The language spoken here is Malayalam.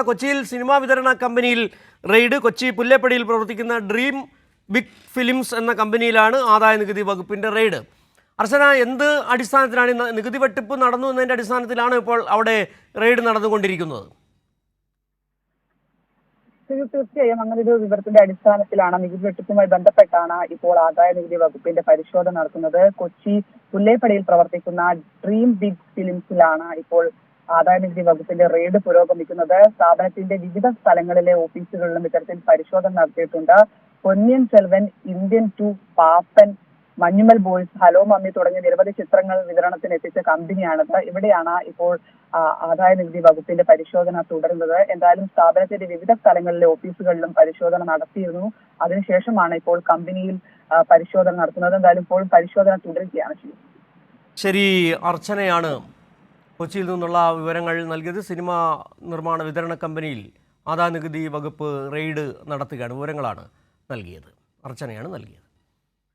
കൊച്ചിയിൽ സിനിമാ വിതരണ കമ്പനിയിൽ റെയ്ഡ്. കൊച്ചി പുല്ലേപ്പടിയിൽ പ്രവർത്തിക്കുന്ന ഡ്രീം ബിഗ് ഫിലിംസ് എന്ന കമ്പനിയിലാണ് ആദായ നികുതി വകുപ്പിൻ്റെ റെയ്ഡ്. അർച്ചന, എന്ത് അടിസ്ഥാനത്തിലാണ് നികുതി വെട്ടിപ്പ് നടന്നു എന്നതിൻ്റെ അടിസ്ഥാനത്തിലാണ് ഇപ്പോൾ അവിടെ റെയ്ഡ് നടന്നുകൊണ്ടിരിക്കുന്നത്? തീർച്ചയായും അങ്ങനെ ഒരു വിവരത്തിന്റെ അടിസ്ഥാനത്തിലാണ്, നികുതി വെട്ടിപ്പുമായി ബന്ധപ്പെട്ടാണ് ഇപ്പോൾ ആദായ നികുതി വകുപ്പിന്റെ പരിശോധന നടത്തുന്നത്. കൊച്ചി പുല്ലേപ്പടിയിൽ പ്രവർത്തിക്കുന്ന ഡ്രീം ബിഗ് ഫിലിംസിലാണ് ഇപ്പോൾ ആദായ നികുതി വകുപ്പിന്റെ റെയ്ഡ് പുരോഗമിക്കുന്നത്. സ്ഥാപനത്തിന്റെ വിവിധ സ്ഥലങ്ങളിലെ ഓഫീസുകളിലും ഇത്തരത്തിൽ പരിശോധന നടത്തിയിട്ടുണ്ട്. പൊന്നിയൻ സെൽവൻ, ഇന്ത്യൻ 2, പാപ്പൻ, മഞ്ഞുമൽ ബോയ്സ്, ഹലോ മമ്മി തുടങ്ങിയ നിരവധി ചിത്രങ്ങൾ വിതരണത്തിന് എത്തിച്ച കമ്പനിയാണിത്. ഇവിടെയാണ് ഇപ്പോൾ ആദായ നികുതി വകുപ്പിന്റെ പരിശോധന തുടരുന്നത്. എന്തായാലും സ്ഥാപനത്തിന്റെ വിവിധ സ്ഥലങ്ങളിലെ ഓഫീസുകളിലും പരിശോധന നടത്തിയിരുന്നു. അതിനുശേഷമാണ് ഇപ്പോൾ കമ്പനിയിൽ പരിശോധന നടത്തുന്നത്. എന്തായാലും ഇപ്പോൾ പരിശോധന തുടരുകയാണ്. ശരി, അർച്ചനയാണ് കൊച്ചിയിൽ നിന്നുള്ള വിവരങ്ങൾ നൽകിയത്. സിനിമാ നിർമ്മാണ വിതരണ കമ്പനിയിൽ ആദായ നികുതി വകുപ്പ് റെയ്ഡ് നടത്തുകയാണ്. വിവരങ്ങളാണ് നൽകിയത്. അർച്ചനയാണ് നൽകിയത്.